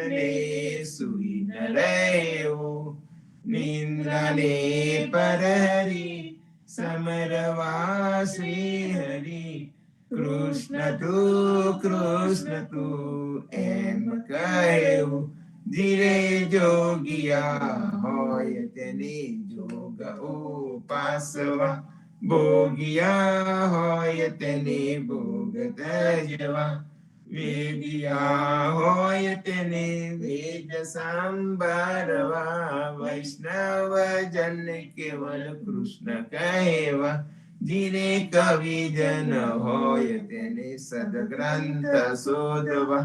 ने सुई न रहो निंद्राने परहरी समरवा श्री हरि कृष्ण तू एम कहू धीरे जोगिया होय तेनी जोग उपासवा ભોગિયા હોય તેને ભોગ તજવા વેદિયા હોય તેને વેદ સાંભળવા વૈષ્ણવ જન કેવલ કૃષ્ણ કહેવા ધીરે કવિ જન હોય તેને સદગ્રંથ શોધવા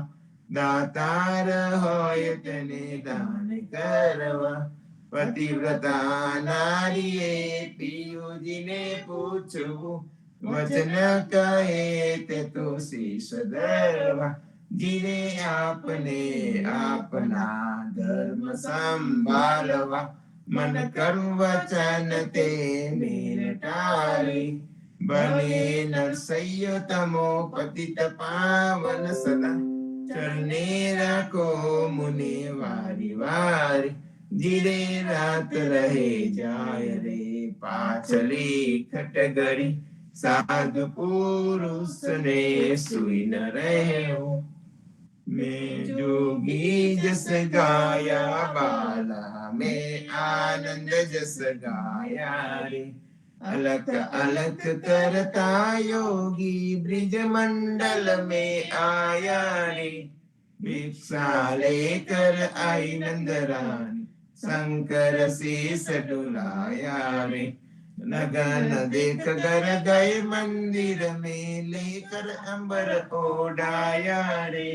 દાતાર હોય તેને દાન કરવા પતિવ્રતા નારીએ પિયુજીને પૂછવું વચન કહે તે તો શીશ ધરવા ધીરે આપને આપના ધર્મ સંભાળવા મન કર્મ વચન તે ટાળી બને નરસૈયો તમો પતિત પાવન સદા ચરણે રાખો મુને વારી વારી ધીરે રાત રહે જાય રે પાછલી ખટગરી સાધુ પુરુષ ને સુઈ ન રહ્યો મેં જોગી જસ ગાયા બાલા મેં આનંદ જસ ગાયા રે अलक अलक करता योगी ब्रिज मंडल में आया रे भिक्षा लेकर आई नंदरानी शंकर शीस डुलाया रे नगन देख कर गए मंदिर में लेकर अंबर ओढ़ाया रे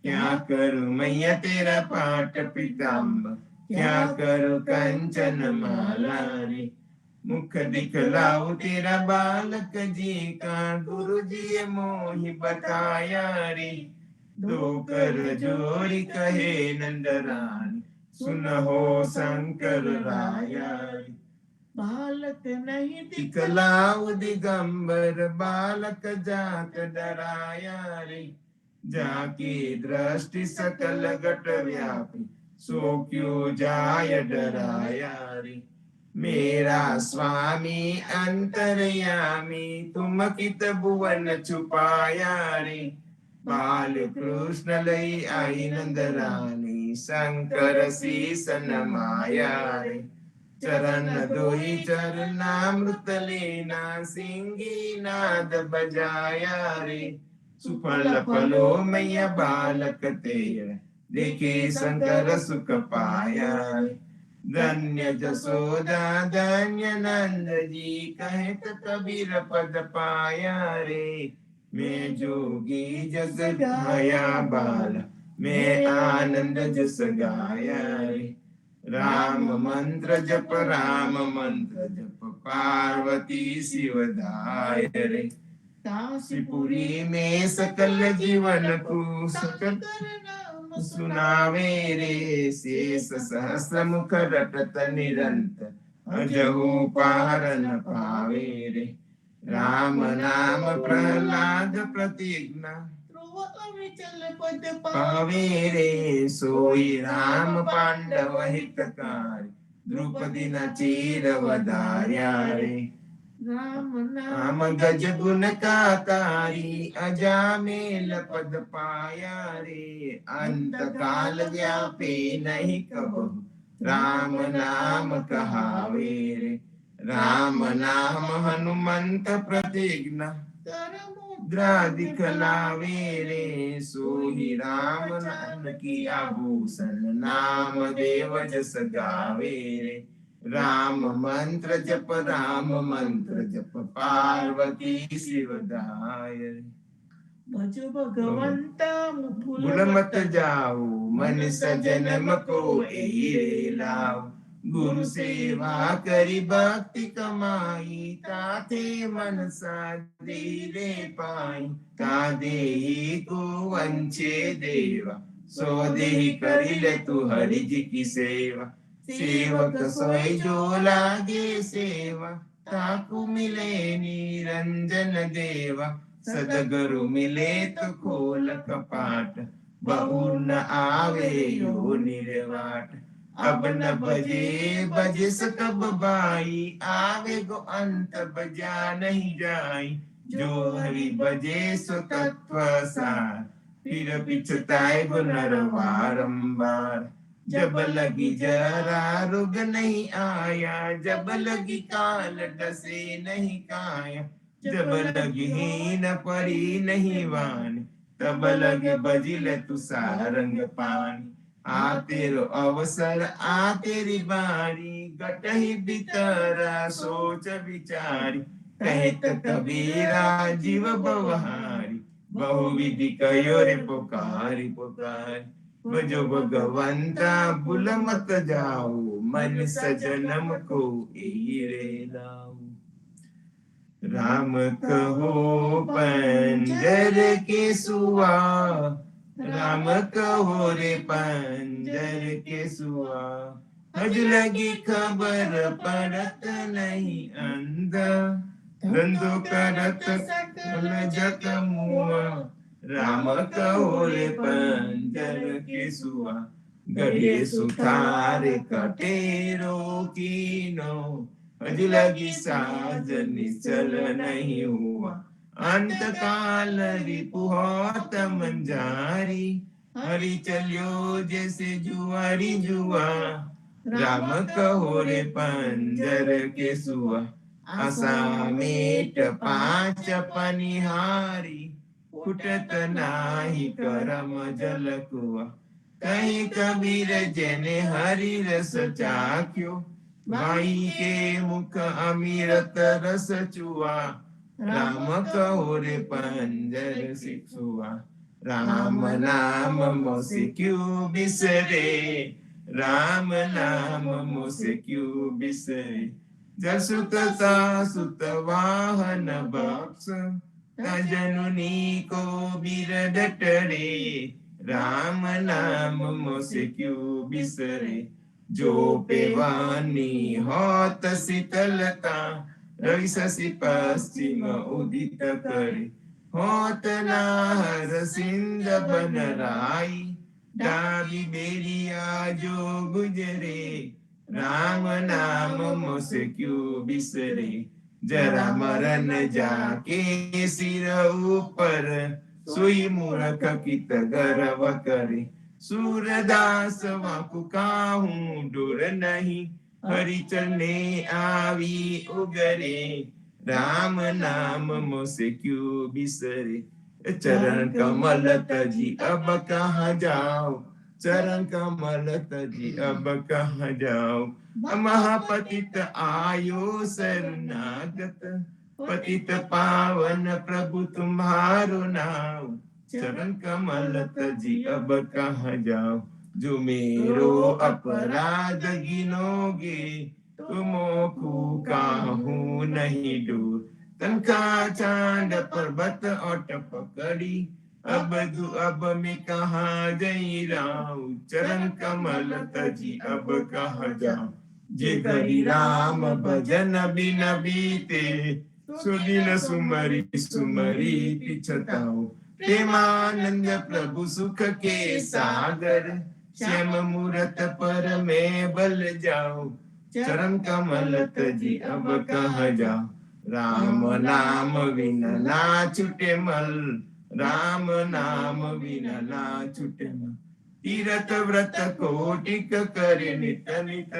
क्या करूं मैया तेरा पाट पीताम्बर क्या करूं कंचन माला रे मुख दिखलाओ तेरा बालक जी का गुरु जी मोहि बताया रे दो कर जोड़ी कहे नंदरानी सुन हो शंकर राया रे बालक नहीं दिखलाओ दिगंबर बालक जात डराया रे जाकी दृष्टि सकल घट व्यापी सो क्यों जाय डराया रे मेरा स्वामी अंतर्यामी तुम कित भुवन छुपाया रे बाल कृष्ण लई आई नंदरानी शंकर शीस नमाया रे चरण दोई चरणामृत लेना सिंगी नाद बजाया रे सुफल फलो मैया बालक तेरा देखे शंकर सुख पाया रे धन्य जसोदा धन्य नंद जी कहत कबीर पद पाया रे मैं जोगी जस गाया बाल मैं आनंद जस गाया रे राम मंत्र जप पार्वती शिवदाय रे काशीपुरी में सकल जीवन को सकल सुनावे रे शेष सहस्र मुख रटत निरंतर अजहु पार न पावे रे राम नाम प्रहलाद प्रतिज्ञा पावे रे सोई राम पांडव हितकारी द्रौपदी न चीर वधार्या रे राम गज गुण का तारी अजामेल पद पाया रे अंत काल व्यापे नहीं कबहु राम नाम कहावे रे राम नाम हनुमंत प्रतिज्ञा मुद्रा दिखलावे रे सोहि राम नाम की आभूषण नाम देव जस गावे रे राम मंत्र जप पार्वती शिवदाय भज भगवंत भूल मत जाओ मन सजनम को रे लाओ गुरु सेवा करी भक्ति कमाई ताते मन साधीरे पाई ता देही को वंचे देवा सो देही करी ले तू हरि जी की सेवा सेवक सोई जो लागे सेवा ताकू मिले निरंजन देवा सदगुरु मिले तो खोल कपाट बहु न आवे यो निर्वाट। अब न बजे बजे सकब बाई, आवे गो अंत बजा नहीं जाई। जो हरि बजे सो तत्व सार, फिर पिछताए गो नर बारंबार। जब लगी जरा रोग नहीं आया, जब लगी काल डसे नहीं काया। जब लगी हीन परी नहीं वान, तब लगे बजिल तु सारंग पानी। आ तेरो अवसर आ तेरी बारी, गटही भीतर सोच विचारी। कहत कबीरा जीव बवहारी, बहुविधि कयो रे पुकारी पुकारी। बजो भगवंता भूल मत जाओ, मन सजनम को रे लाओ। राम कहो पंजर के सुआ, राम कहो रे पंजर के सुआ। हज लगी खबर पड़त नहीं अंधा, धंधो करत सकल जग मुआ। राम कहो रे पंजर के सुआ, गड़े सुथार कटेरो कीनो। हज लगी साज निश्चल नहीं हुआ, अंत काल रिपु होत मंजारी। हरि चलियो जैसे जुआरी जुआ, राम कहो रे पंजर के सुआ। आसा मेट पांच पनिहारी, फुटत नाही करम जल कुआ। कहीं कबीर जने हरि रस चाख्यो, भाई के मुख अमीरत रस चुआ। राम कहो रे पंजर सिखुआ, राम नाम मोसे क्यों बिसरे। राम नाम मोसे क्यों बिसरे। जसुत सुत वाहन बक्स, तजनुनी को बिरद टरे। राम नाम मोसे क्यों बिसरे। जो पेवानी होत शीतलता, रवि शशि पश्चिम उदित करे। होत नाहर सिंध बनराई, डाबी बेरिया जो गुजरे। राम नाम मोसे क्यों बिसरे। जरा मरन जाके सिर ऊपर, सोई मूर्ख कित गर्व करे। सूरदास वाकु काहूं डोर नहीं, हरि चलने आवी उगरे। राम नाम मोसे क्यों बिसरे। चरण कमल तजी अब कहाँ जाओ, चरण कमल तजी अब कहाँ जाओ। महापतित आयो शरणागत, पतित पावन प्रभु तुम्हारो नाम। चरण कमल तजी अब कहाँ जाओ। जो मेरो अपराध गिनोगे, तुमो को काहूं नहीं दूर। तनखा चांद पर्वत ओट पकड़ी, अब मैं कहाँ जई राऊ। चरण कमल तजी अब कहाँ जाऊं। जे करी राम भजन बिन बीते, सुदिन सुमरी सुमरी पिछताओ। प्रेमानंद प्रभु सुख के सागर, श्याम मूरत पर मैं बल जाऊं। चरण कमल तजी अब कहाँ जाऊं। राम नाम बिन ना छूटे मल, राम नाम बिन ना छूटे मल। तीरथ व्रत कोटिक करे नित नित,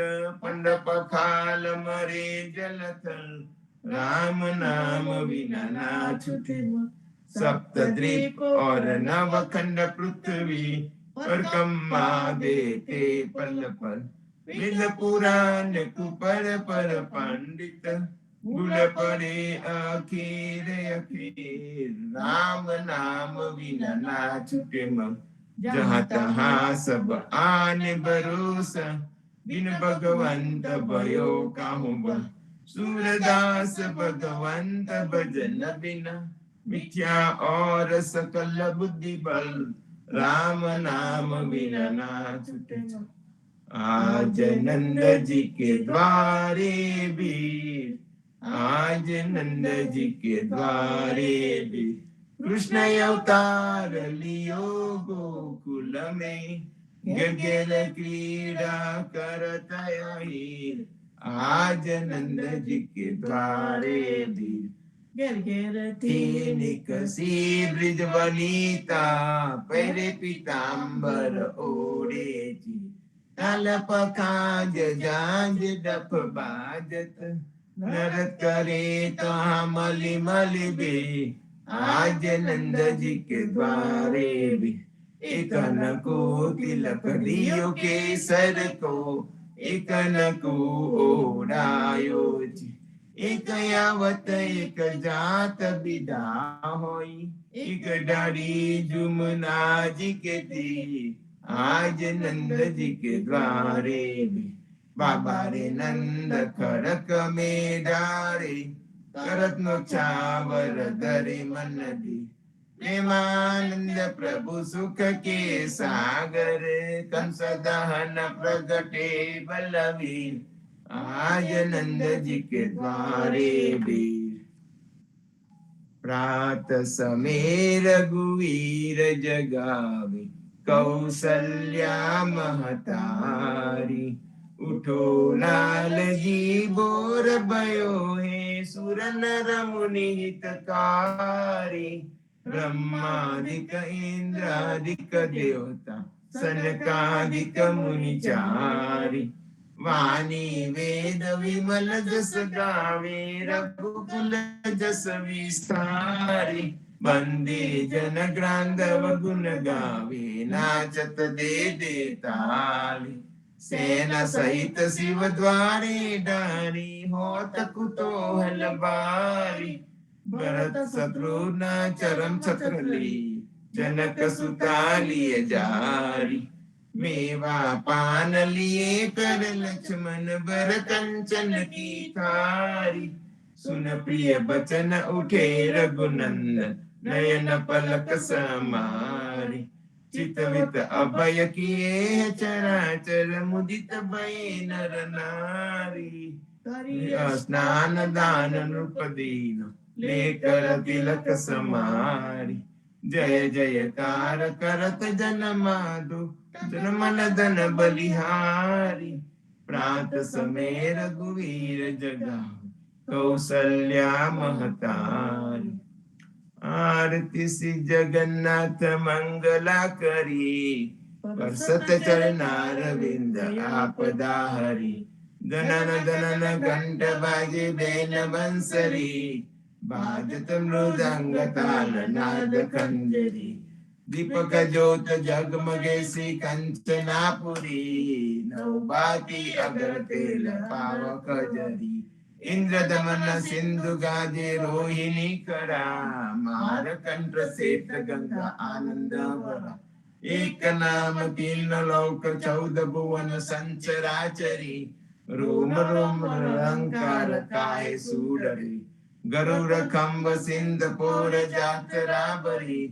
पंड पखाल मरे जल थल। राम नाम बिन ना छूटे मल। सप्त द्वीप और नवखंड पृथ्वी, पर कम्मा देते पल पल। वेद पुराण कुपर पर पंडित, भूल पड़े आखिर आखिर। राम नाम बिना ना छूटे मन, जहाँ तहाँ सब आने भरोसा। बिन भगवंत भयो काहू बा, सूरदास भगवंत भजन बिना। मिथ्या और सकल बुद्धि बल, राम नाम बिना ना छूटे मन। आज नंद जी के द्वारे भी, आज नंद जी के द्वारे भी, कृष्ण अवतार लियो गोकुल में, गिर गिर क्रीड़ा करत यही, आज नंद जी के द्वारे धीर। गिर गिर थी निकसी ब्रिज वनिता, पैरे पीताम्बर ओढ़े जी। ताल पखाज जांज डफ बाजत, नरत करे तो मलि मलि बे, आज नंद जी के द्वारे भी। एक न को तिलक दियो केसर को, एक न को ओढ़ायो जी। एक यावत एक जात विदा होई, एक डारी जुमना जी के दी, आज नंद जी के द्वारे भी। बाबा रे नंद खरक में डारे, करत नो चावर दरे मन दी। प्रेमानंद प्रभु सुख के सागर, कंस दहन प्रगटे बलवीर, आज नंद जी के द्वारे वीर। प्रात समय रघुवीर जगावे, कौसल्या महतारी। उठो लाल जी बोर भयो है, सुर नर मुनि हितकारी। ब्रह्मादिक इंद्रादिक देवता, सनकादिक मुनि चारी। वाणी वेद विमल जस गावे, रघुकुल जस विस्तारी। बंदे जन ग्रांधव गुण गावे, नाचत दे दे ताली। सेना सहित शिव द्वारे डारी, होत कुतूहल बारी। भरत शत्रुघ्न चरम छत्र ली, जनक सुता लिय जारी। मेवा पान लिए कर लक्ष्मण, बर कंचन की थारी। सुन प्रिय बचन उठे रघुनंदन, नयन पलक समारी। चितवित अभय किए चराचर, मुदित भय नर नारी। स्नान दान नृप दीन, लेकर तिलक समारी। जय जयकार करत जन माधो, जनमन धन बलिहारी। प्रात समय रघुवीर जगा, कौसल्या महतारी। आरती सी जगन्नाथ मंगला करी, परसत चरणार विंद आपदा हरी। गणन गणन घंट बाजे बेन बंसरी, बाजत मृदंग ताल नाद खंजरी। दीपक ज्योत जगमगे सी कंचनापुरी, नौबाती अगर तेल पावक जरी। इंद्र दमन सिंधु गाजे रोहिणी करा, मार कंठ सेत गंगा आनंद भरा। एक नाम तीन लोक चौद भुवन संचराचरी, रोम रोम रंकार काहे सूडरी। गरुड़ खंब सिंध पोर जातरा बरी,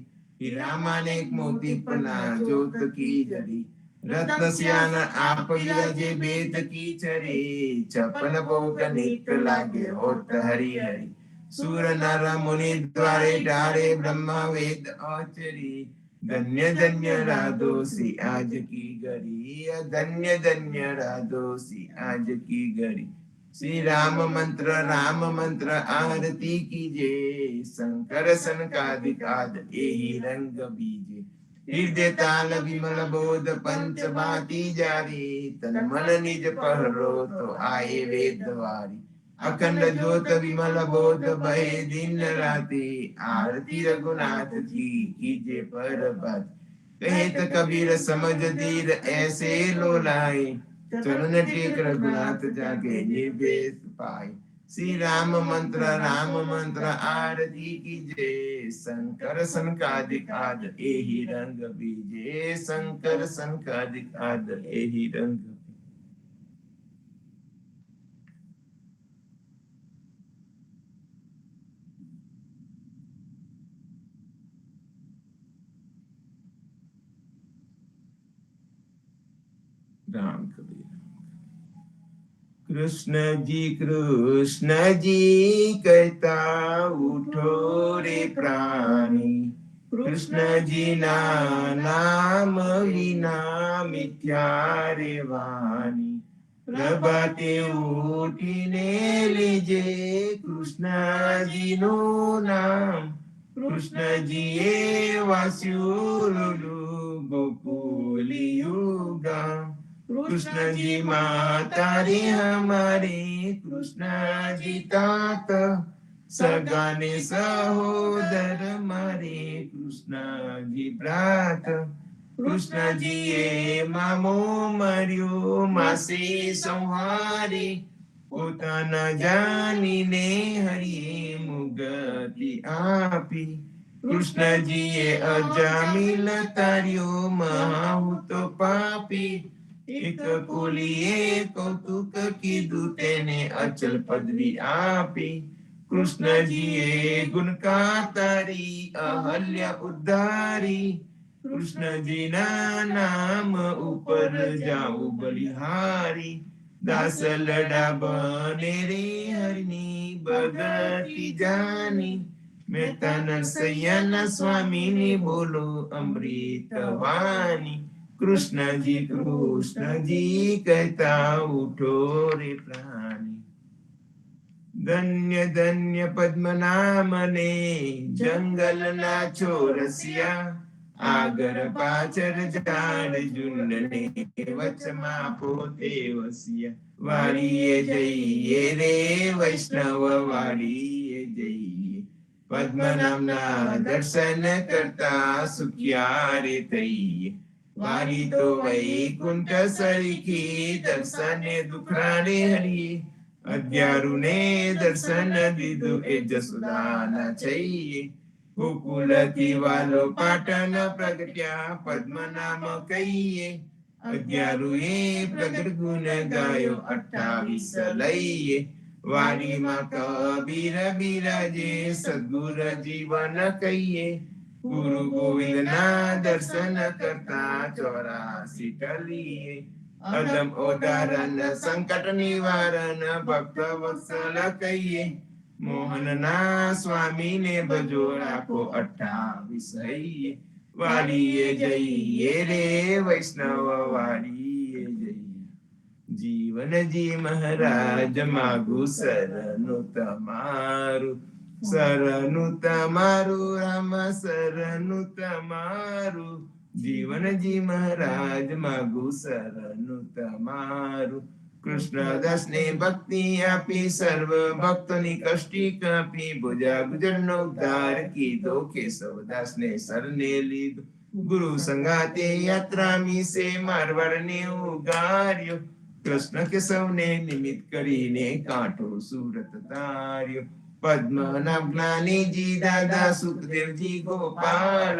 हीरा मानिक मोती पना जोत की जरी। रत्न सियान आप विराजे वेद की चरी, छपन भोग निक लागे होत हरि हरि। सूर नर मुनि द्वारे डारे, ब्रह्मा वेद आचरी। धन्य धन्य राधोसी आज की गरी, धन्य धन्य राधोसी आज की गरी। श्री राम मंत्र आरती कीजे, शंकर सनकादिक एहि रंग बीजे। हृदय ताल विमल बोध पंच बाती जारी, तन मन निज पहरो तो आए वेद वारी। अखंड ज्योत विमल बोध बहे दिन राति, आरती रघुनाथ जी कीजे पर बात। कहे तो कबीर समझ दीर ऐसे लो लाए, चरण टेक रघुनाथ जाके निर्वेश पाए। श्री राम मंत्र आरती कीजे, शंकर सनकादिक आद एहि रंग बीजे। शंकर सनकादिक आद एहि रंग। राम कबीर। કૃષ્ણજી કહેતા ઉઠો રે પ્રાણી, કૃષ્ણજીના નામ વિના મિથ્યા રે વાણી. પ્રભાતે ઉઠીને લેજે કૃષ્ણજીનું નામ, કૃષ્ણજીએ વાસ્યું ગોકુલિયું ગામ. કૃષ્ણજી માતા રે હમારે, કૃષ્ણજી તાત સગાને સહોદર મારે, કૃષ્ણજી ભ્રાત. કૃષ્ણજીએ મામો મર્યો માસે સંહારે, પોતાના જાનીને હરિએ મુગતિ આપી. કૃષ્ણજીએ અજામિલ તાર્યો મહાહૂત પાપી, એક કુલીએ કૌતુક કીધું તેને અચલ પદવી આપી. કૃષ્ણજીએ ગુણકા તારી અહલ્યા ઉદ્ધારી, કૃષ્ણજીના નામ ઉપર જાઉં બલિહારી. દાસ લડા બને રે હરની ભગતિ જાની, મહેતા નરસૈયાના સ્વામીની બોલો અમૃત વાણી. કૃષ્ણજી કહેતા ઉઠો રે પ્રાણી. ધન્ય ધન્ય પદ્મનામને જંગલના ચોરસિયા, આગળ પાછળ ઝાડ ઝુંડને વચમાં પોતે વસ્યા. વાડીએ જઈએ રે વૈષ્ણવ વાડીએ જઈએ, પદ્મનામના દર્શન કરતા સુખ્યા રે થઈએ. વારી તો વૈકુંઠ સરીખી દર્શને દુખરાને હરીએ, અગિયારુને દર્શન દીધું એ જસુદાના છઈએ. ગોકુલથી વાલો પાટણ પ્રગટ્યા પદ્મનામ કહીએ, અગિયારુએ પ્રગટ ગુણ ગાયો 28 લઈએ. વાડીમાં કબીર બિરાજે સદગુર જીવન કહીએ, ગુરુ ગોવિંદના દર્શન કરતા 84 ટલીએ. અદમ ઉદાહરણ સંકટ નિવારણ ભક્ત વત્સલ કહીએ, મોહનના સ્વામીને ભજો રાખો 28. વાડીએ જઈએ રે વૈષ્ણવ વાડીએ જઈએ. જીવનજી મહારાજ માગું શરણું તમારું, શરણું તમારું રામ શરણું તમારું. જીવનજી મહારાજ માગું શરણું તમારું. કૃષ્ણદાસને ભક્તિ આપી સર્વ ભક્તોની કષ્ટી કાપી, ભુજા ગુજરનો ઉદ્ધાર કીધો કેશવદાસને શરણે લીધો. ગુરુ સંગાતે યાત્રા મીસે મારવાડને ઉગાર્યો, કૃષ્ણ કેશવને નિમિત્ત કરીને કાંઠો સુરત તાર્યો. પદ્મનાભ જ્ઞાનીજી દાદા સુખદેવજી ગોપાલ,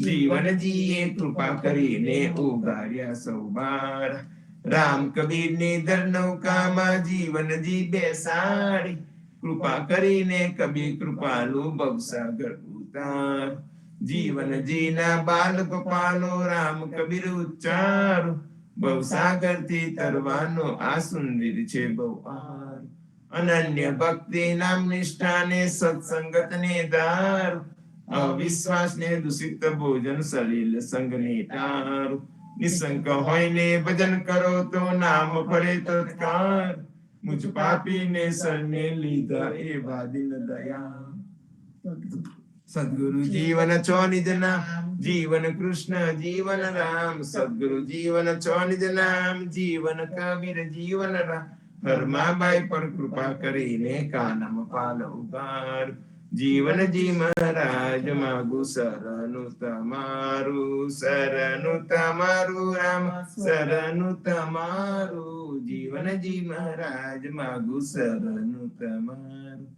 જીવનજીએ કૃપા કરીને ઉગાર્યા સૌ બાર. રામ કબીરની દર નૌકામાં જીવનજી બેસાડી, કૃપા કરીને કબીર કૃપાલુ ભવસાગર ઉતાર. જીવનજીના બાલ ગોપાલો રામ કબીર ઉચ્ચારો, ભવસાગરથી તરવાનો આ સુંદર છે બહુ આર. અનન્ય ભક્તિ નામ નિષ્ઠાને સત્સંગતને ધાર, અવિશ્વાસને દૂષિત ભોજન સલીલ સંગને ટાર. નિસંક હોઈને ભજન કરો તો નામ ફળે તત્કાર, મુજ પાપીને શરણે લીધા એવા દિન દયા. સદગુરુ જીવન છો નિજ નામ, જીવન કૃષ્ણ જીવન રામ. સદગુરુ જીવન છો નિજ નામ, જીવન કબીર જીવન રામ. હરમાબાઈ પર કૃપા કરીને કાનમ પાલ ઉગાર. જીવનજી મહારાજ માગું શરણું તમારું, શરણું તમારું રામ શરણું તમારું. જીવનજી મહારાજ માગું શરણું તમારું.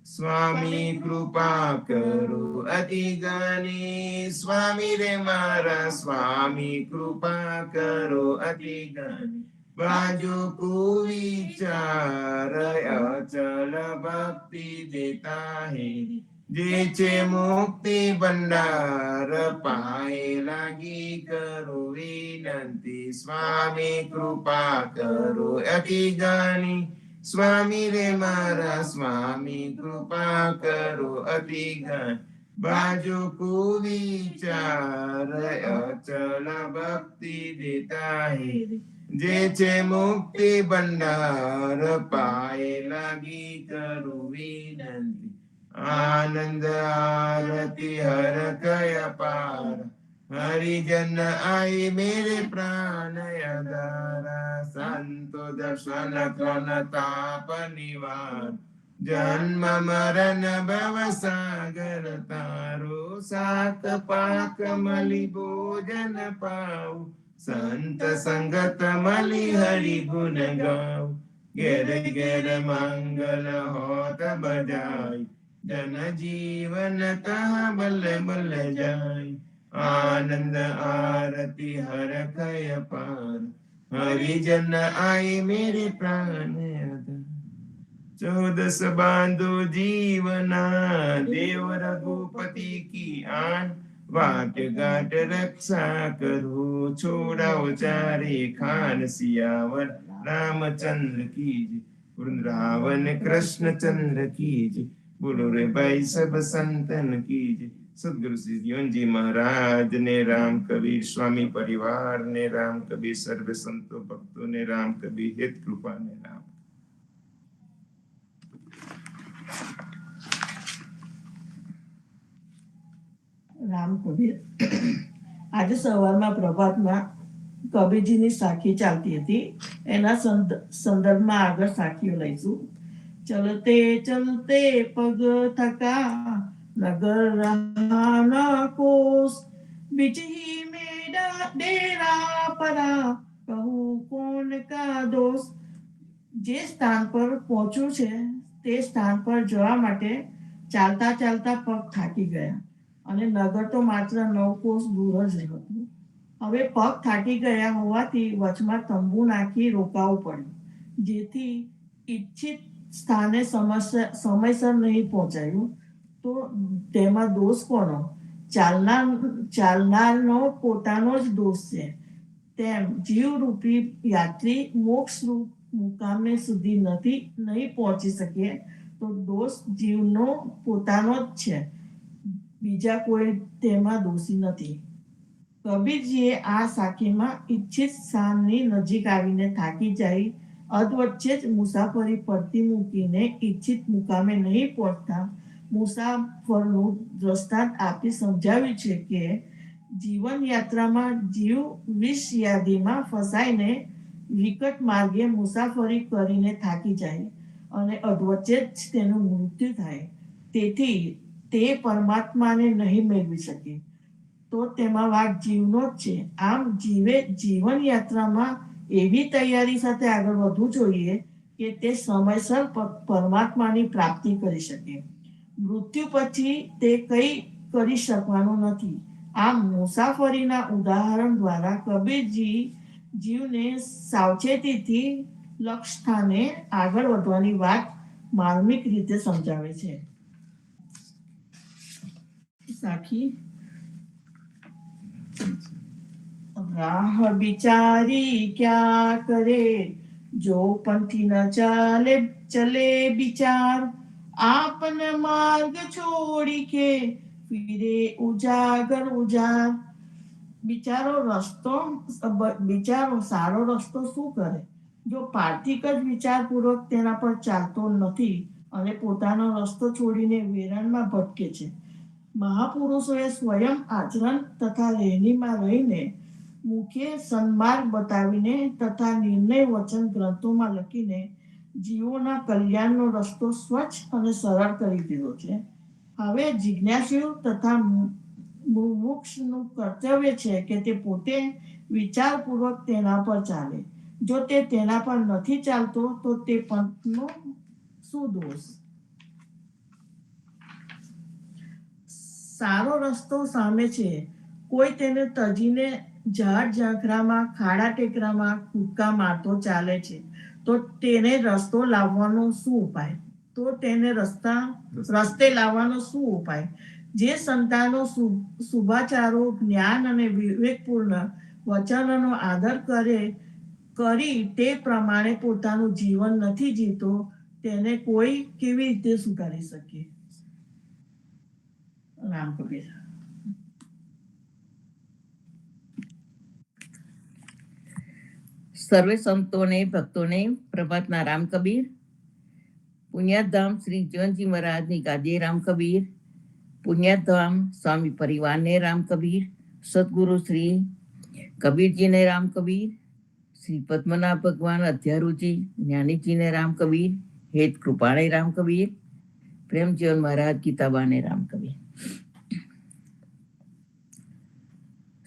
સ્વામી કૃપા કરો અતિ જ્ઞાની, સ્વામી રે મારા સ્વામી કૃપા કરો અતિ જ્ઞાની. બાજુ કુવિચાર અચલ ભક્તિ દેતા હે, જે છે મુક્તિ ભંડાર પાએ લાગી કરો વિનંતી સ્વામી કૃપા કરો અતિ જ્ઞાની સ્વામી રે મારા સ્વામી કૃપા કરો અતિ જ્ઞાન બાજુ કુવિચાર અચલ ભક્તિ દેતા હે જે છે મુક્તિ ભંડાર પાએ લાગી કરું વિનંતી આનંદ આરતી હર કયા પાર હરિજન આઈ મેરે પ્રાણ અધારા સંતો દર્શન કન તાપ નિવાર જન્મ મરણ ભવ સાગર તારો સાત પાક મલી ભોજન પાઉ સંત સંગત મલી હરિ ગુણ ગાઉ ઘેર ઘેર મંગલ હોત બજાય જન જીવન કહા બલ બલ જાય આનંદ આરતી હર કય પાર હરિજન આય મેરે પ્રાણ આધાર 14 બાંધો જીવના દેવ રઘુપતિ કી આન વાટ ગાટ રક્ષા કરો છોડાઓ ચારે ખાન સિયાવર रामचंद्र की जय वृंदावन कृष्ण चंद्र की जय बोलो रे भाई सब संतन की जय सदगुरु श्री जीवन जी महाराज ने राम कबीर स्वामी परिवार ने राम कबीर सर्व संतों भक्तों ने राम कबीर हित कृपा ने राम રામ કબીર આજે સવારમાં પ્રભાતમાં કબીરજીની સાખી ચાલતી હતી એના સંદર્ભમાં આગળ સાખીઓ લઈશું. ચલતે ચલતે પગ થકા નગર રહા ન કોસ बिचही मेरा डेरा परा कहूँ કોણ કા દોષ. જે સ્થાન પર પહોંચ્યું છે તે સ્થાન પર જવા માટે ચાલતા ચાલતા પગ થાકી ગયા અને નગર તો માત્ર 9 કોસ દૂર જ હતું. હવે પગ થાકી ગયા હોવાથી વચમાં તંબુ નાખી રોકાવું પડ્યું, જેથી ઈચ્છિત સ્થાને સમયસર નહીં પહોંચાયું. તો તેમાં દોષ કોનો? ચાલનારનો પોતાનો જ દોષ છે. તેમ જીવરૂપી યાત્રી મોક્ષરૂપ મુકામે સુધી નહીં પહોંચી શકે તો દોષ જીવનો પોતાનો જ છે, બીજા કોઈ તેમાં દોષી નથી. કબીરજીએ આ સાખીમાં ઈચ્છિત સ્થાનની નજીક આવીને થાકી જાય અધવચ્ચે જ મુસાફરી પડતી મૂકીને ઈચ્છિત મુકામે નહીં પહોંચતા મુસાફરનું દ્રષ્ટાંત આપી સમજાવ્યું છે કે જીવન યાત્રામાં જીવ વિષ યાદીમાં ફસાઈને વિકટ માર્ગે મુસાફરી કરીને થાકી જાય અને અધવચ્ચે જ તેનું મૃત્યુ થાય. તેથી તે પરમાત્માને નહીં મેળવી શકે તો તેમાં વાંક જીવનો જ છે. આમ જીવે જીવન યાત્રામાં એવી તૈયારી સાથે આગળ વધવું જોઈએ કે તે સમયસર પરમાત્માની પ્રાપ્તિ કરી શકે. મૃત્યુ પછી તે કંઈ કરી શકવાનું નથી. આમ મુસાફરીના ઉદાહરણ દ્વારા કબીરજી જીવને સાવચેતીથી લક્ષ્ય સ્થાને આગળ વધવાની વાત માર્મિક રીતે સમજાવે છે. સાખી રાહ બિચારી ક્યાં કરે જો પંથી ન ચલે બિચાર આપન માર્ગ છોડી કે ફિરે ઉજાગર ઉજાર. બિચારો સારો રસ્તો શું કરે જો પાર્થિક જ વિચારપૂર્વક તેના પર ચાલતો નથી અને પોતાનો રસ્તો છોડીને વેરાણમાં ભટકે છે. મહાપુરુષોએ સ્વયં આચરણ તથા રહેણીમાં રહીને મુખે સન્માર્ગ બતાવીને તથા નિર્ણય વચન ગ્રંથોમાં લખીને જીવોના કલ્યાણનો રસ્તો સ્વચ્છ અને સરળ કરી દીધો છે. હવે જિજ્ઞાસુ તથા મુમુક્ષુનું કર્તવ્ય છે કે તે પોતે વિચારપૂર્વક તેના પર ચાલે. જો તે તેના પર નથી ચાલતો તો તે પંથનો શું દોષ? સારો રસ્તો સામે છે, કોઈ તેને તજીને ઝાડ ઝાંખરામાં ખાડા ટેકરામાં કૂદકા મારતો ચાલે છે તો તેને રસ્તો લાવવાનો શું ઉપાય? તો તો તેને રસ્તે લાવવાનો શું ઉપાય? જે સંતાનો શુભાચારો, જ્ઞાન અને વિવેકપૂર્ણ વચનોનો આદર કરી તે પ્રમાણે પોતાનું જીવન નથી જીવતો, તેને કોઈ કેવી રીતે સુધારી શકે? રામ કબીર. સર્વે સંતોને ભક્તોને પ્રભાતના રામ કબીર. પુણ્યધામ શ્રી જીવનજી મહારાજની ગાદીએ રામ કબીર. પુણ્યધામ સ્વામી પરિવારને રામ કબીર. સદગુરુ શ્રી કબીરજીને રામ કબીર. શ્રી પદ્મનાભ ભગવાન અધ્યારુજી જ્ઞાનીજીને રામ કબીર. હેત કૃપાણે રામ કબીર. પ્રેમજીવન મહારાજ ગીતાબાને રામ કબીર.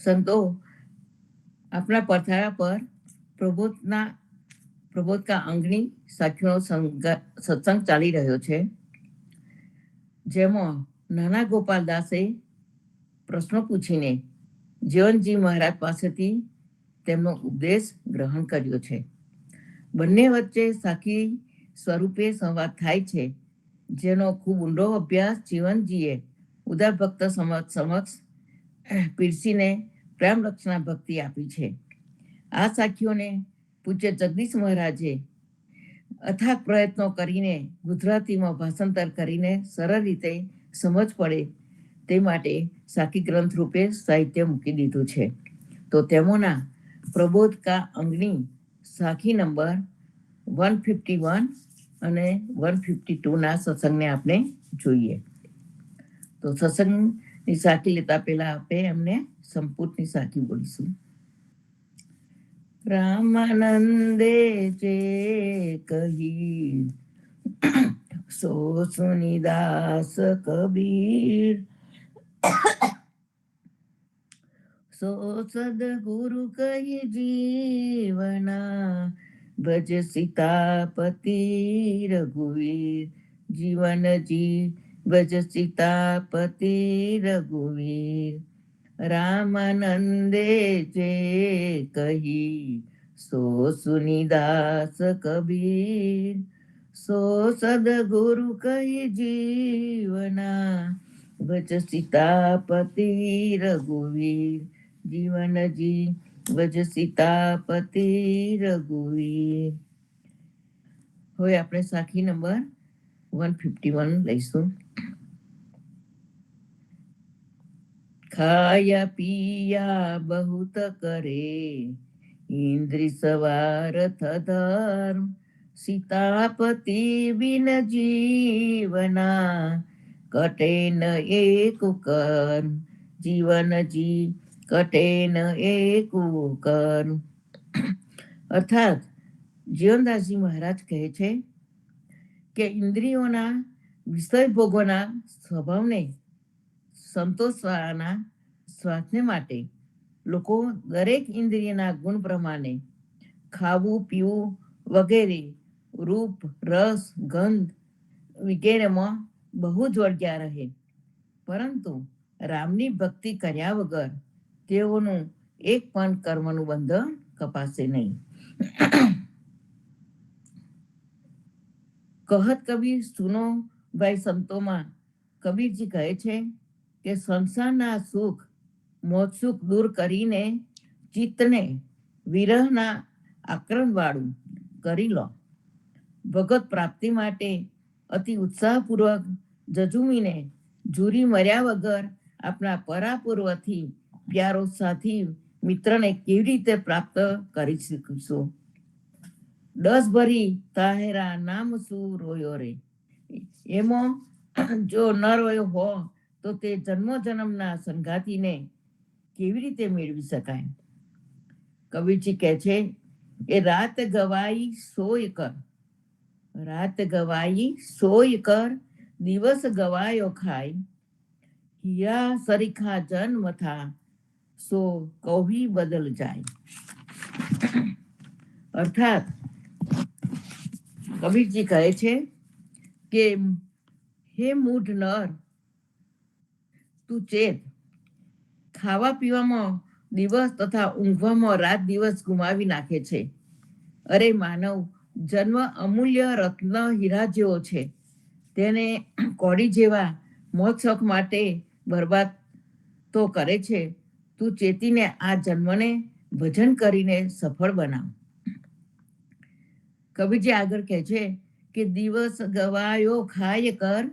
સંતો, આપણા પરથાળા પર પ્રબોધ કા અંગની સાખીનો સત્સંગ ચાલી રહ્યો છે, જેમાં નાના ગોપાલદાસે પ્રશ્નો પૂછીને જીવનજી મહારાજ પાસેથી તેમનો ઉપદેશ ગ્રહણ કર્યો છે. બંને વચ્ચે સાખી સ્વરૂપે સંવાદ થાય છે, જેનો ખૂબ ઊંડો અભ્યાસ જીવનજીએ ઉદાર ભક્ત સમક્ષ પીરસીને પ્રેમ રક્ષણા ભક્તિ આપી છે. આ સાખીઓને પૂજ્ય જગદીશ મહારાજે અથાગ પ્રયત્નો કરીને ગુજરાતીમાં ભાષાંતર કરીને સરળ રીતે સમજ પડે તે માટે સાખી ગ્રંથ રૂપે સાહિત્ય મૂકી દીધું છે. તો તેમાંના પ્રબોધ કા અંગની સાખી નંબર 151 અને 152 ના સત્સંગને આપણે જોઈએ. તો સત્સંગની સાખી લેતા પહેલા આપણે એમને સંપૂર્ણની સાખી બોલીશું. રામાનંદે જે કહી સો સુનિદાસ કબીર, સો સદગુરુ કહી જીવના, ભજ સીતાપતિ રઘુવીર. જીવનજી ભજ સીતાપતિ રઘુવીર. રામાનંદે જે કહી સો સુનિદાસ કબીર, સો સદગુરુ કહી જીવના, ભજ સીતાપતિ રઘુવીર. જીવનજી ભજ સીતાપતિ રઘુવીર. હવે આપણે સાખી નંબર 151 લઈશું. ખાયા પિયા બહુત કરે, ઇન્દ્રિ સવાર ધર્મ. સીતાપતિ બિન જીવના, કટે ન એક કર્મ. જીવનજી કટે ન એક કર્મ. અર્થાત જીવનદાસજી મહારાજ કહે છે કે ઇન્દ્રિયોના વિષય ભોગોના સ્વભાવને સંતોષવાના સ્વાસ્થ્ય માટે લોકો દરેક ઇન્દ્રિયના ગુણ પ્રમાણે ખાવું પીવું વગેરે રૂપ રસ ગંધ વગેરેમાં બહુ જ વળગ્યા રહે, પરંતુ રામની ભક્તિ કર્યા વગર તેઓનું એક પણ કર્મનું બંધન કપાશે નહીં. કહત કબીર સુનો ભાઈ સંતોમાં કબીરજી કહે છે કે સંસારના સુખ મોજ સુખ દૂર કરીને ચિત્તને વિરહના આક્રમણવાળું કરી લો. ભગત પ્રાપ્તિ માટે અતિ ઉત્સાહપૂર્વક જજુમીને ઝૂરી મર્યા વગર આપણા પરાપૂર્વથી પ્યારો સાથી મિત્રને કેવી રીતે પ્રાપ્ત કરી શકીશું? 10 ભરી તાહેરા નામ શું રોયો રે. એમાં જો ન રોયો હો તો તે જન્મો જન્મના સંગાતીને કેવી રીતે મેળવી શકાય? કબીરજી કહે છે કે રાત ગવાઈ સોય કર, રાત ગવાઈ સોય કર, દિવસ ગવાયો ખાય. હિયા સરીખા જન્મ થા, સો કૌહી બદલ જાય. અર્થાત કબીરજી કહે છે કે હે મૂઢ નર, તું ચેત. ખાવા પીવામાં દિવસ તથા ઊંઘવામાં રાત દિવસ ગુમાવી નાખે છે. અરે માનવ, જન્મ અમૂલ્ય રત્ન હીરા જેવો છે. તેને કોડી જેવા મોજ શોખ માટે બરબાદ તો કરે છે. તું ચેતીને આ જન્મને ભજન કરીને સફળ બનાવ. કબીરજી આગળ કહે છે કે દિવસ ગવાયો ખાય કર,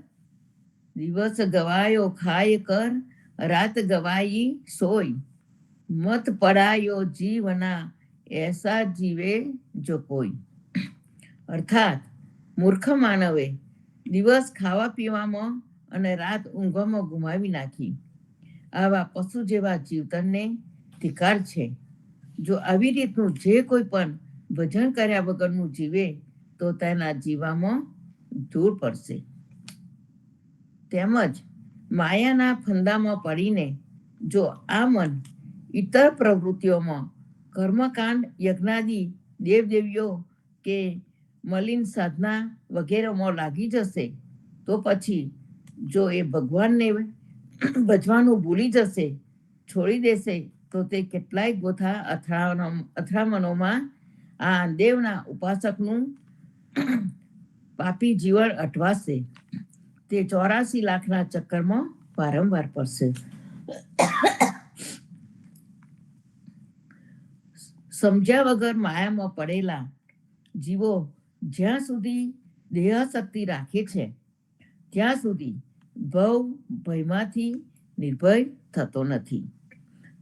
દિવસ ગવાયો ખાય કર, રાત ગવાઈ સોય, મત પડાયો જીવના એસા જીવે જો કોઈ. અર્થાત મૂર્ખ માનવે દિવસ ખાવા પીવામાં અને રાત ઊંઘવામાં ગુમાવી નાખી. આવા પશુ જેવા જીવતરને ધિકાર છે. જો આવી રીતનું જે કોઈ પણ ભજન કર્યા વગરનું જીવે તો તેના જીવામાં ધૂળ પડશે. તેમજ માયાના ફંદામાં પડીને જો આ મન ઇતર પ્રવૃત્તિઓમાં કર્મકાંડ, યજ્ઞાદિ, દેવદેવીઓ કે મલિન સાધના વગેરેમાં લાગી જશે તો પછી જો એ ભગવાનને ભજવાનું ભૂલી જશે, છોડી દેશે તો તે કેટલાય ગોથા અથડામણોમાં આ દેવના ઉપાસકનું પાપી જીવન અટવાશે. તે 84 લાખના ચક્કરમાં વારંવાર પડશે. સમજ્યા વગર માયામાં પડેલા જીવો જ્યાં સુધી દેહાશક્તિ રાખે છે ત્યાં સુધી ભવ ભયમાંથી નિર્ભય થતો નથી.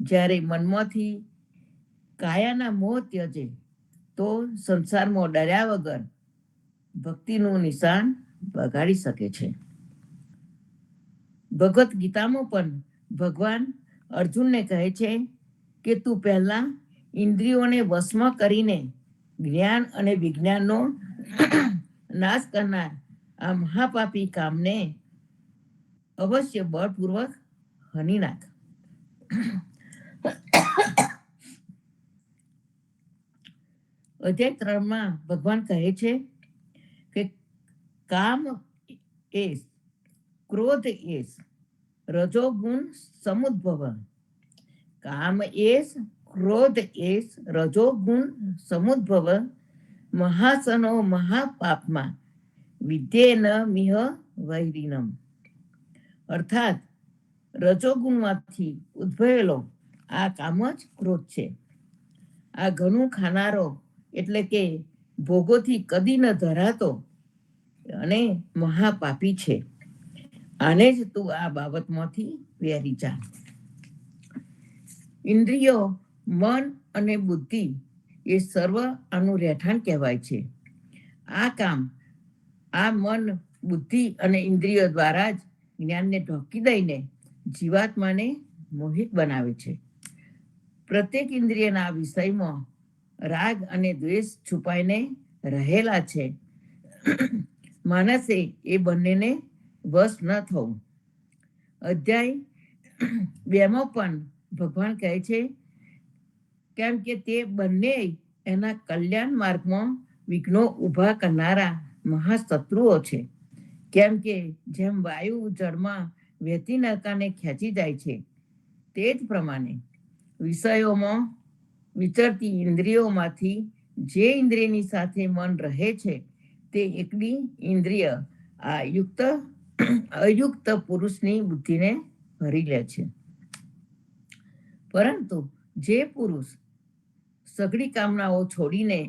જ્યારે મનમાંથી કાયાના મોહ ત્યજે તો સંસારમાં ડર્યા વગર ભક્તિનું નિશાન બગાડી શકે છે. ભગવદ્ ગીતામાં પણ ભગવાન અર્જુનને કહે છે કે તું પહેલા ઇન્દ્રિયોને વશમાં કરીને જ્ઞાન અને વિજ્ઞાનનો નાશ કરનાર આ મહાપાપી કામને અવશ્ય બળપૂર્વક હની નાખ. અધ્યાય 3 ભગવાન કહે છે કે કામ એસ, ક્રોધ એસ, રજોગુણ સમુદ્ભવ. કામ એસ, ક્રોધ એસ, રજોગુણ સમુદ્ભવ, મહાસનો મહાપાપમાં વિદ્યેન મિહ વૈરિનમ. અર્થાત રજોગુણમાંથી ઉદ્ભવેલો આ કામ જ ક્રોધ છે. આ ઘણું ખાનારો એટલે કે ભોગોથી કદી ન ધરાતો અને મહાપાપી છે. આને જ તું આ બાબતમાંથી વેરી જા. ઇન્દ્રિયો, મન અને બુદ્ધિ એ સર્વ આનું રહેઠાણ કહેવાય છે. આ કામ આ મન, બુદ્ધિ અને ઇન્દ્રિયો દ્વારા જ જ્ઞાનને ઢોકી દઈને જીવાત્માને મોહિત બનાવે છે. પ્રત્યેક ઇન્દ્રિયના વિષયમાં રાગ અને દ્વેષ છુપાઈને રહેલા છે. માણસે એ બંનેને વશ ન થવું. અધ્યાય 2 પણ ભગવાન કહે છે કેમ કે તે બંને એના કલ્યાણ માર્ગમાં વિઘ્નો ઊભા કરનારા મહાશત્રુઓ છે. કેમ કે જેમ વાયુ જળમાં વહેતી નૌકાને ખેંચી જાય છે તે જ પ્રમાણે વિષયોમાં વિચરતી ઇન્દ્રિયોમાંથી જે ઇન્દ્રિયની સાથે મન રહે છે તે એકલી ઇન્દ્રિય આ અયુક્ત પુરુષની બુદ્ધિને ભરી લે છે. પરંતુ જે પુરુષ સઘળી કામનાઓ છોડીને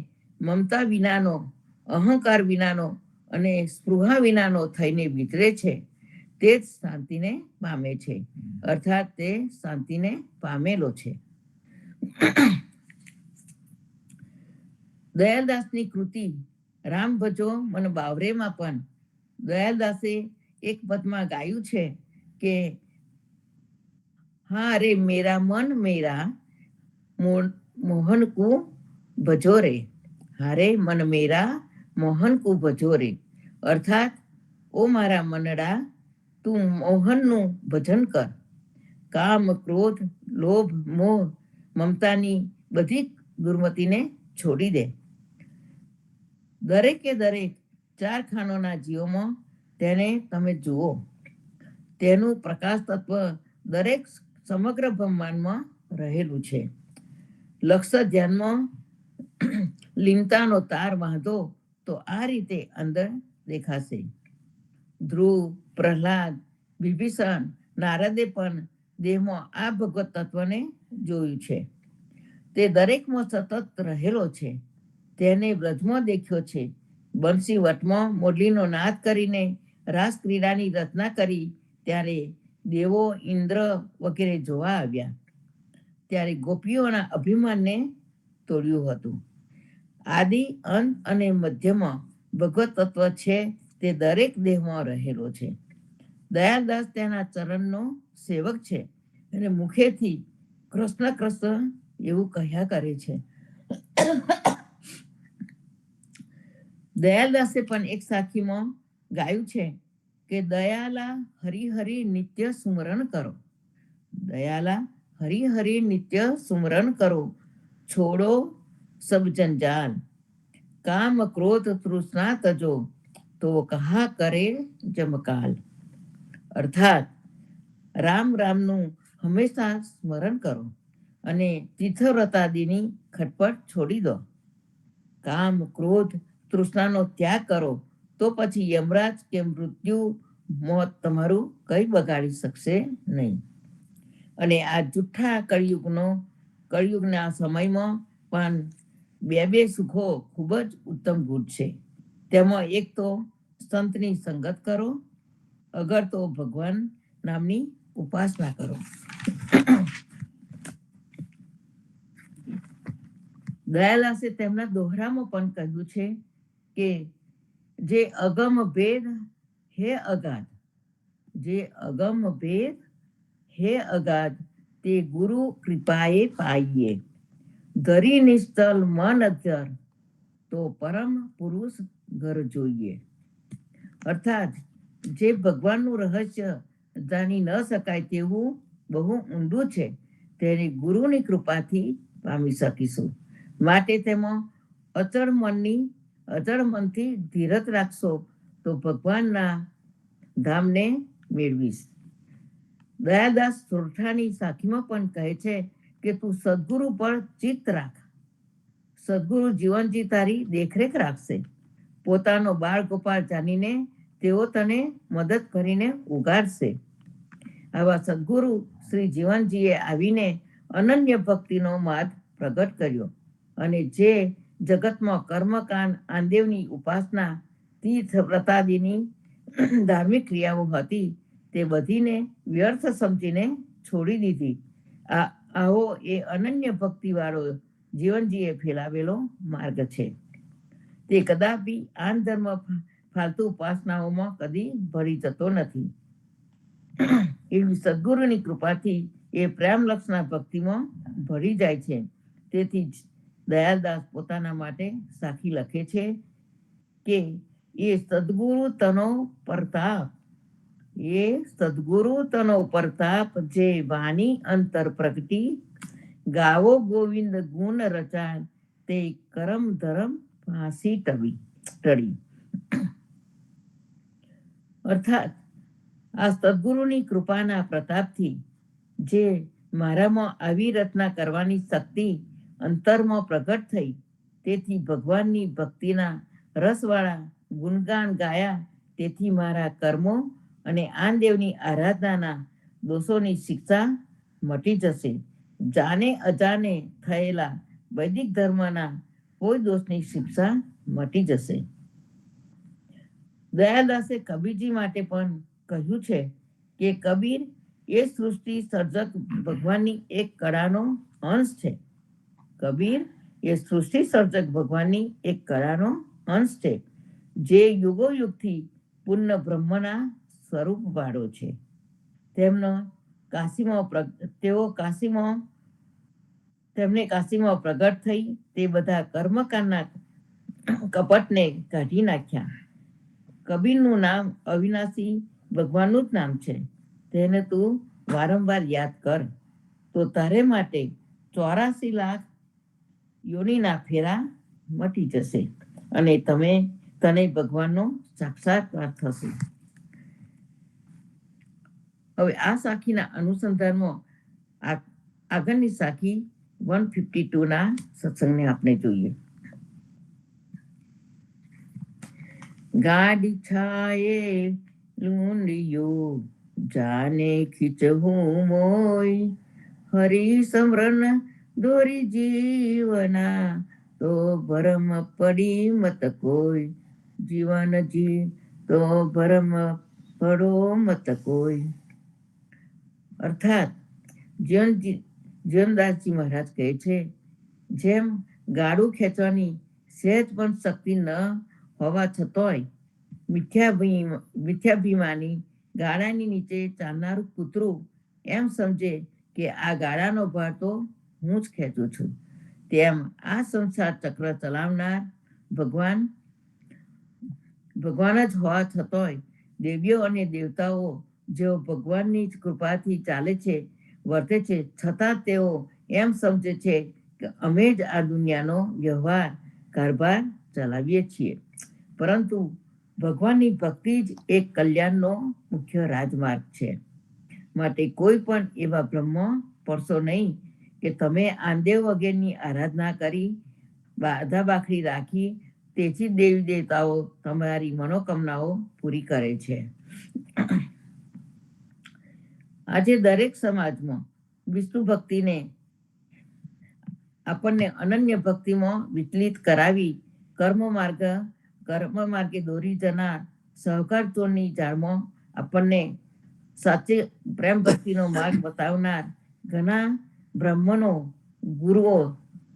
મમતા વિનાનો, અહંકાર વિનાનો અને સ્પૃહા વિનાનો થઈને વિતરે છે તે જ શાંતિને પામે છે. અર્થાત તે શાંતિને પામેલો છે. દયાલદાસની કૃતિ રામ ભજો મન બાવરેમાં પણ દયાલદાસે એક પદમાં ગાયું છે કે હા રે મેરા મન મેરા મોહન કુ ભજો રે. હારે મન મેરા મોહન કુ ભજો રે. અર્થાત ઓ મારા મનડા તું મોહનનું ભજન કર. કામ, ક્રોધ, લોભ, મોહ, મમતાની બધી દુર્મતિને છોડી દે. દરેકે દરેક 4 ખાનોના જીવોમાં તેને તમે જુઓ. તેનું પ્રકાશ તત્વ દરેક સમગ્ર બ્રહ્માંડમાં રહેલું છે. લક્ષ્ય ધ્યાનમાં લીનતાનો તાર બાંધો તો આ રીતે અંદર દેખાશે. ધ્રુવ, પ્રહલાદ, વિભીષણ, નારદે પણ દેહમાં આ ભગવત તત્વને જોયું છે. તે દરેકમાં સતત રહેલો છે. તેને વ્રજમાં દેખ્યો છે. બંસી વટમાં મુરલીનો નાદ કરીને રાસ ક્રીડાની રચના કરી ત્યારે દેવો, ઇન્દ્ર વગેરે જોવા આવ્યા. ત્યારે ગોપીઓના અભિમાનને તોડ્યું હતું. આદિ, અંત અને મધ્યમાં ભગવત તત્વ છે. તે દરેક દેહમાં રહેલો છે. દયાદાસ તેના ચરણનો સેવક છે અને મુખેથી કૃષ્ણ કૃષ્ણ એવું કહ્યા કરે છે. દયાદાસે પણ એક સાખીમાં ગાયું છે કે દયાલા હરિ હરિ નિત્ય સુમરણ કરો. દયાલા હરિ હરિ નિત્ય સુમરણ કરો, છોડો સબ જંજાલ. કામ ક્રોધ તૃષ્ણા તજો, તો કહા કરે જમકાલ. અર્થાત રામ રામનું હંમેશા સ્મરણ કરો અને તીર્થવ્રતાદિની ખટપટ છોડી દો. કામ ક્રોધ તૃષ્ણાનો ત્યાગ કરો, તો પછી યમરાજ કે મૃત્યુ મોત તમારું કઈ બગાડી શકશે નહીં. અને આ જુઠ્ઠા કળિયુગના સમયમાં પણ બે સુખો ખૂબ જ ઉત્તમ ગુણ છે. તેમાં એક તો સંતની સંગત કરો, અગર તો ભગવાન નામની ઉપાસના કરો. દયાલાસે તેમના દોહરામાં પણ કહ્યું છે કે જે અગમ ભેદ હે અગાધ, જે અગમ ભેદ હે અગાધ, તે ગુરુ કૃપાએ પાઈએ. ધરી નિશ્ચલ મન અધર, તો પરમ પુરુષ ઘર જોઈએ. અર્થાત જે ભગવાનનું રહસ્ય જાણી ન શકાય તેવું બહુ ઊંડું છે, તેને ગુરુની કૃપાથી પામી શકીશું. માટે તેમાં અચળ મનથી ધીરજ રાખશો તો ભગવાનના ધામને મેળવીશ. દયાદાસ સોરઠાની સાખીમાં પણ કહે છે કે તું સદગુરુ પર ચિત્ત રાખ. સદગુરુ જીવનજી તારી દેખરેખ રાખશે. પોતાનો બાળ ગોપાળ જાણીને તેઓ તને મદદ કરીને ઉગાડશે. આવા સદગુરુ શ્રી જીવનજીએ આવીને અનન્ય ભક્તિનો માર્ગ પ્રગટ કર્યો અને જે જગતમાં કર્મકાંડ, આંદેવની ઉપાસના, તીર્થ વ્રતાદિની ધાર્મિક ક્રિયાઓ હતી તે બધીને વ્યર્થ સમજીને છોડી દીધી. આવો એ અનન્ય ભક્તિવાળો જીવનજીએ ફેલાવેલો માર્ગ છે. તે કદાપી આન ધર્મ ફાલતુ ઉપાસનાઓમાં કદી ભળી જતો નથી. એવી સદગુરુની કૃપાથી એ પ્રેમ લક્ષના ભક્તિમાં ભળી જાય છે. તેથી જ દયાલદાસ પોતાના માટે સાખી લખે છે કે એ સદગુરુ તનો પ્રતાપ, એ સદગુરુ તનો પ્રતાપ, જે વાણી અંતર પ્રગટી, ગાવો ગોવિંદ ગુણ રચાય, તે કરમ ધરમ ફાંસી ટળી. અર્થાત આ સદગુરુની કૃપાના પ્રતાપથી જે મારામાં આવી રચના કરવાની શક્તિ અંતરમાં પ્રગટ થઈ, તેથી ભગવાનની ભક્તિના રસવાળા ગુણગાન ગાયા. તેથી મારા કર્મો અને આનદેવની આરાધનાના દોષોની શિક્ષા મટી જશે. જાને અજાને થયેલા વૈદિક ધર્મના કોઈ દોષની શિક્ષા મટી જશે. દયાદાસે કબીરજી માટે પણ કહ્યું છે કે કબીર એ સૃષ્ટિ સર્જક ભગવાનની એક કળાનો અંશ છે. કબીર એ સૃષ્ટિ સર્જક ભગવાનની એક કળાનો અંશ છે, જે યુગો યુગથી પૂર્ણ બ્રહ્મના સ્વરૂપ વાળો છે. તેમને કાશીમાં પ્રગટ થઈ તે બધા કર્મકાંડના કપટને કાઢી નાખ્યા. કબીરનું નામ અવિનાશી ભગવાનનું જ નામ છે. તેને તું વારંવાર યાદ કર તો તારે માટે 84 લાખ યોનિના ફેરા મટી જશે અને તને ભગવાનનો સાક્ષાત્કાર થશે. હવે આ સાખીના અનુસંધાનમાં આગળની સાખી 152 સત્સંગને આપણે જોઈએ. ગાડી છાયે લૂંડિયું જાને ખીચવું મોય, હરી સમરણ દોરી જીવના, તો ભરમ પડી મત કોઈ, જીવનજી તો ભરમ પડો મત કોઈ. અર્થાત જીવનદાસજી મહારાજ કહે છે, જેમ ગાડું ખેંચવાની સહેજ પણ શક્તિ ન હોવા છતાંય મિથ્યાભિમાની ગાડાની નીચે ચાલનારું કૂતરું એમ સમજે કે આ ગાડાનો ભાર તો હું જ ખેંચું છું, તેમ આ સંસાર ચક્ર ચલાવનાર ભગવાન જ હોવા છતાંય દેવીઓ અને દેવતાઓ જેઓ ભગવાનની જ કૃપાથી ચાલે છે, વર્તે છે, છતાં તેઓ એમ સમજે છે કે અમે જ આ દુનિયાનો કારભાર ચલાવીએ છીએ. પરંતુ ભગવાનની ભક્તિ જ એક કલ્યાણનો મુખ્ય રાજમાર્ગ છે. માટે કોઈ પણ એવા બ્રહ્મ પડશો નહીં કે તમે આંદેવ વગેરેની આરાધના કરી, બાધા બાખડી રાખી, તેથી દેવી દેવતાઓ તમારી મનોકામનાઓ પૂરી કરે છે. આજે દરેક સમાજમાં વિષ્ણુ ભક્તિને આપણને અનન્ય ભક્તિમાં વિચલિત કરાવી કર્મ માર્ગે દોરી જનાર સહકાર ચોરની જાળમાં આપણને સાચે પ્રેમ ભક્તિનો માર્ગ બતાવનાર ઘણા બ્રાહ્મણો, ગુરુઓ,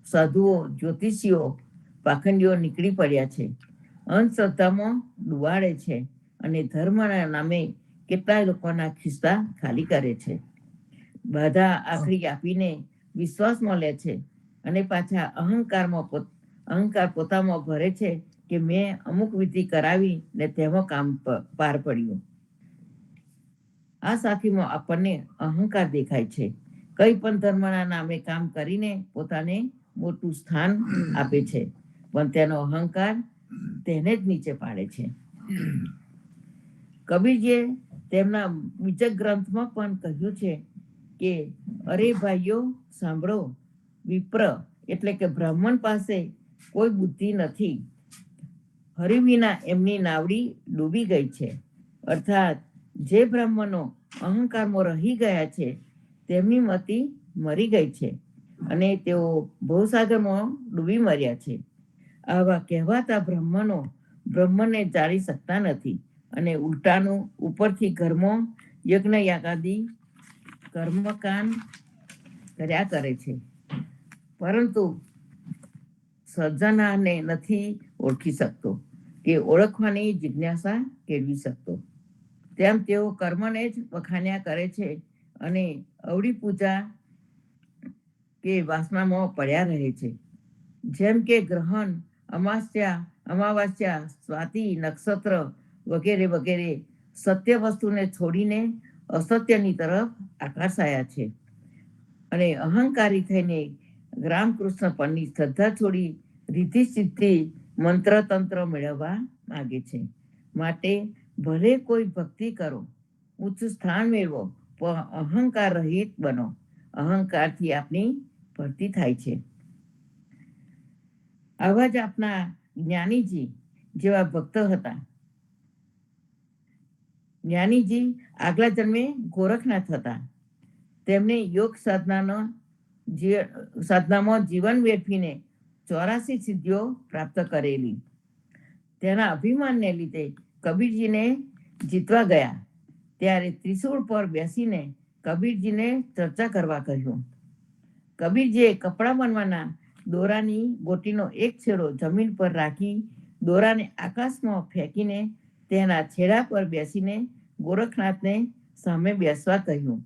સાધુઓ, જ્યોતિષીઓ, પાખંડીઓ નીકળી પડ્યા છે. અંધશ્રદ્ધામાં ડુબાડે છે અને ધર્મના નામે કેટલાય લોકોના ખિસ્સા ખાલી કરે છે. બાધા આખરી આપીને વિશ્વાસમાં લે છે અને પાછા અહંકાર પોતામાં ભરે છે કે મેં અમુક વિધિ કરાવી ને તેમાં કામ પાર પડ્યું. આ સાખીમાં આપણને અહંકાર દેખાય છે. કઈ પણ ધર્મના નામે કામ કરીને પોતાને મોટું સ્થાન આપે છે, પણ તેનો અહંકાર તેને જ નીચે પાડે છે. કબીરજીએ તેમના બીજક ગ્રંથમાં પણ કહ્યું છે કે અરે ભાઈઓ સાંભળો, વિપ્ર એટલે કે બ્રાહ્મણ પાસે કોઈ બુદ્ધિ નથી, હરિ વિના એમની નાવડી ડૂબી ગઈ છે. અર્થાત જે બ્રાહ્મણો અહંકારમાં રહી ગયા છે તેમની મતિ મરી ગઈ છે અને તેઓ ભવસાગરમાં ડૂબી મર્યા છે. આવા કહેવાતા બ્રાહ્મણો બ્રહ્મને જાણી શકતા નથી અને ઉલટાનું ઉપરથી ઘરમાં યજ્ઞ યાગાદી કર્મકાંડ કર્યા કરે છે, પરંતુ સર્જનાને નથી ઓળખી શકતો કે ઓળખવાની જિજ્ઞાસા કેળવી શકતો. તેમ તેઓ કર્મને જ વખાણ્યા કરે છે અને અવળી પૂજા કે વાસનામાં પડ્યા રહે છે. જેમ કે ગ્રહણ, અમાવાસ્યા, સ્વાતિ નક્ષત્ર વગેરે વગેરે સત્ય વસ્તુને છોડીને અસત્યની તરફ આકર્ષાયા છે અને અહંકારી થઈને રામકૃષ્ણ પરની શ્રદ્ધા છોડી રીતિ સિદ્ધિ મંત્ર તંત્ર મેળવવા માંગે છે. માટે ભલે કોઈ ભક્તિ કરો, ઉચ્ચ સ્થાન મેળવો, પણ અહંકાર રહિત બનો. અહંકારથી આપની ભરતી થાય છે. આવા જ આપના જ્ઞાનીજી જેવા ભક્ત હતા. જ્ઞાનીજી આગલા જન્મે ગોરખનાથ હતા. તેમને યોગ સાધનામાં જીવન વેઠવીને 84 સિદ્ધિઓ પ્રાપ્ત કરેલી. તેના અભિમાનને લીધે કબીરજીને જીતવા ગયા ત્યારે ત્રિશૂળ પર બેસીને કબીરજીને ચર્ચા કરવા કહ્યું. કબીરજીએ કપડાં બનવાના દોરાની ગોટીનો એક છેડો જમીન પર રાખી દોરાને આકાશમાં ફેંકીને તેના છેડા પર બેસીને ગોરખનાથને સામે બેસવા કહ્યું.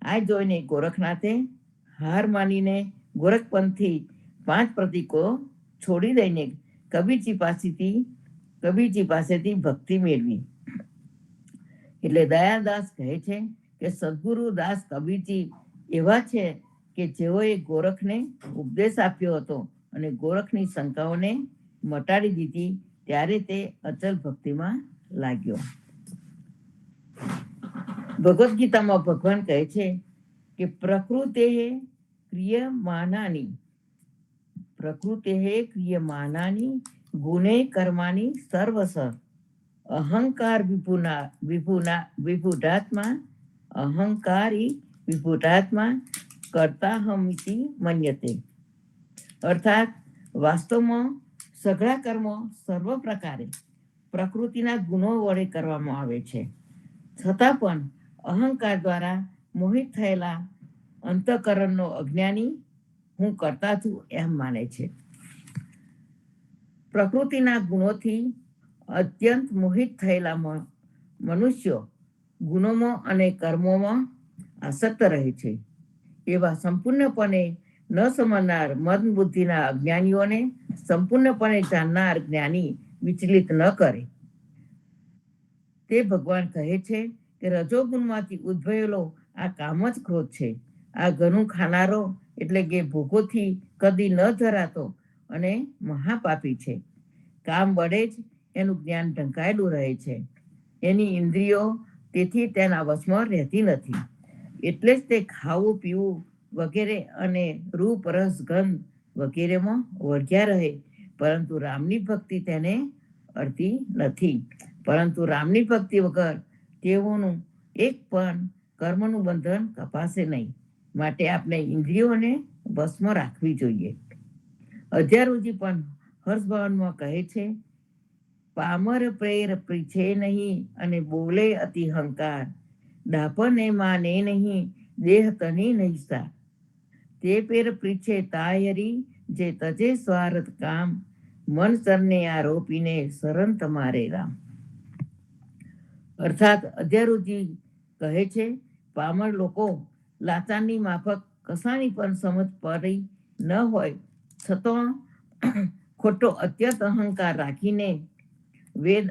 આ જોઈને ગોરખનાથે હાર માનીને ગોરખપંથથી 5 પ્રતીકો છોડી દઈને કબીરજી પાસેથી ભક્તિ મેળવી. એટલે દયાદાસ કહે છે કે સદગુરુ દાસ કબીરજી એવા છે કે જેઓએ ગોરખને ઉપદેશ આપ્યો હતો અને ગોરખની શંકાઓને મટાડી દીધી. ત્યારે તે અચલ ભક્તિમાં લાગ્યો. ભગવદ્ ગીતામાં ભગવાન કહે છે કે પ્રકૃતે ક્રિયમાનાની ગુણે કર્માની સર્વસ અહંકાર વિભુડાત્મા અહંકારી વિભુડાત્મા કર્તાહમિતિ મન્યતે. અર્થાત વાસ્તવમાં સઘળા કર્મો સર્વ પ્રકારે પ્રકૃતિના ગુણો વડે કરવામાં આવે છે, છતાં પણ અહંકાર દ્વારા મોહિત થયેલા અંતઃકરણનો અજ્ઞાની હું કરતા છું એમ માને છે. પ્રકૃતિના ગુણોથી અત્યંત મોહિત થયેલા મનુષ્યો ગુણોમાં અને કર્મોમાં આસક્ત રહે છે. એવા સંપૂર્ણપણે ન સમજનાર મન બુદ્ધિના અજ્ઞાનીઓને સંપૂર્ણપણે જાણનાર જ્ઞાની વિચલિત ન કરે. તે ભગવાન કહે છે કે રજોગુણમાંથી ઉદ્ભવેલો આ કામ જ ક્રોધ છે. આ ઘણું ખાનારો એટલે કે ભોગોથી કદી ન ધરાતો અને મહાપાપી છે. કામ વડે જ એનું જ્ઞાન ઢંકાયેલું રહે છે. એની ઇન્દ્રિયો તેથી તેના વશમાં રહેતી નથી. એટલે જ તે ખાવું પીવું વગેરે અને રૂપ રસ ગંધ વગેરેમાં વળગ્યા રહે, પરંતુ રામની ભક્તિ તેને અડતી નથી. પરંતુ રામની ભક્તિ વગર તેઓનું એક પણ કર્મનું બંધન કપાશે નહીં. માટે આપણે ઇન્દ્રિયોને વશમાં રાખવી જોઈએ. અધ્યારોજી પણ હર્ષભવનમાં કહે છે, પામર પ્રેર પીછે નહીં અને બોલે અતિ હંકાર, ડાપને માને નહીં દેહ તની નહિસા. તે પેર પીછે તાયરી જે તજે સ્વાર્થ કામ, મન સરને આરોપીને શરણ તમારે રામ. અર્થાત અધ્યારોજી કહે છે, પામર લોકો લાચારની માફક કશાની પણ સમજ પડી ન હોય છતાં ખોટો અત્યંત અહંકાર રાખીને વેદ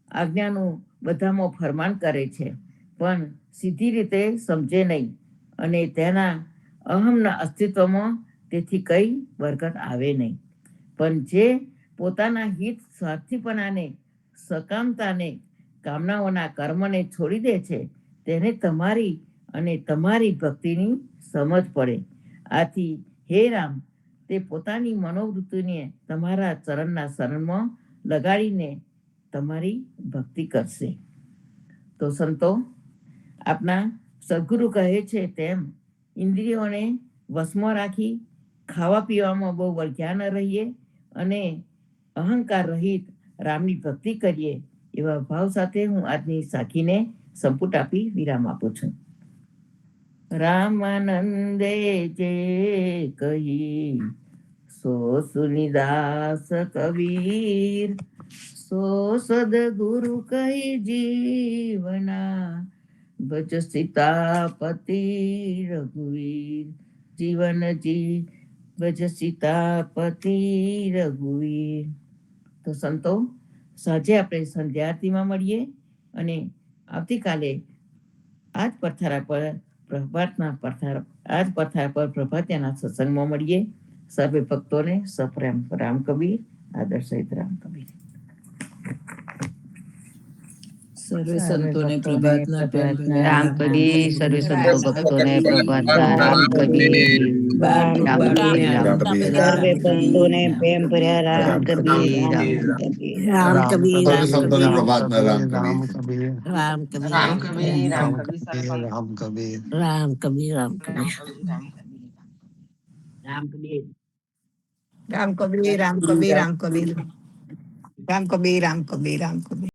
આજ્ઞાનું બધામાં ફરમાન કરે છે, પણ સીધી રીતે સમજે નહીં અને તેના અહમના અસ્તિત્વમાં તેથી કઈ બરકત આવે નહીં. પણ જે પોતાના હિત સ્વાર્થીપણાને સકામતાને કામનાઓના કર્મને છોડી દે છે તેને તમારી અને તમારી ભક્તિની સમજ પડે. આથી હે રામ, તે પોતાની મનોવૃત્તિને તમારા ચરણના શરણમાં લગાડીને તમારી ભક્તિ કરશે. તો સંતો, આપના સદગુરુ કહે છે તેમ ઇન્દ્રિયોને વશમાં રાખી ખાવા પીવામાં બહુ વળગ્યા ન રહીએ અને અહંકાર રહિત રામની ભક્તિ કરીએ. એવા ભાવ સાથે હું આજની સાખીને સંપુટ આપી વિરામ આપું છું. રામાનંદે જે કહી સો સુનિદાસ કબીર, સો સદગુરુ કહી જીવના, ભજ સીતાપતિ રઘુવીર. જીવન જી ભજ સીતાપતિ રઘુવીર. તો સંતો, સાંજે આપણે સંધ્યા મળીએ અને આવતીકાલે આજ પથારા પર પ્રભાતિયાના સત્સંગમાં મળીએ. સર્વે ભક્તોને સપ્રેમ રામ કબીર, આદર સહિત રામ કબીર. સર્વે સંતોને પ્રભાતના રામ કબીર. સર્વે સંતો ભક્તોને પ્રભાતના રામ કબીર. સર્વે ભક્તોને પ્રેમ ભર્યા રામ કબીર. રામ કબીર. સર્વે સંતોને પ્રભાતના રામ કબીર. રામ કબીર. રામ કબીર. રામ કબીર. રામ કબીર. રામ કબીર. રામ કબીર. રામ કબીર. રામ કબીર. રામ કબીર. રામ કબીર. રામ કબીર. રામ કબીર. રામ કબીર.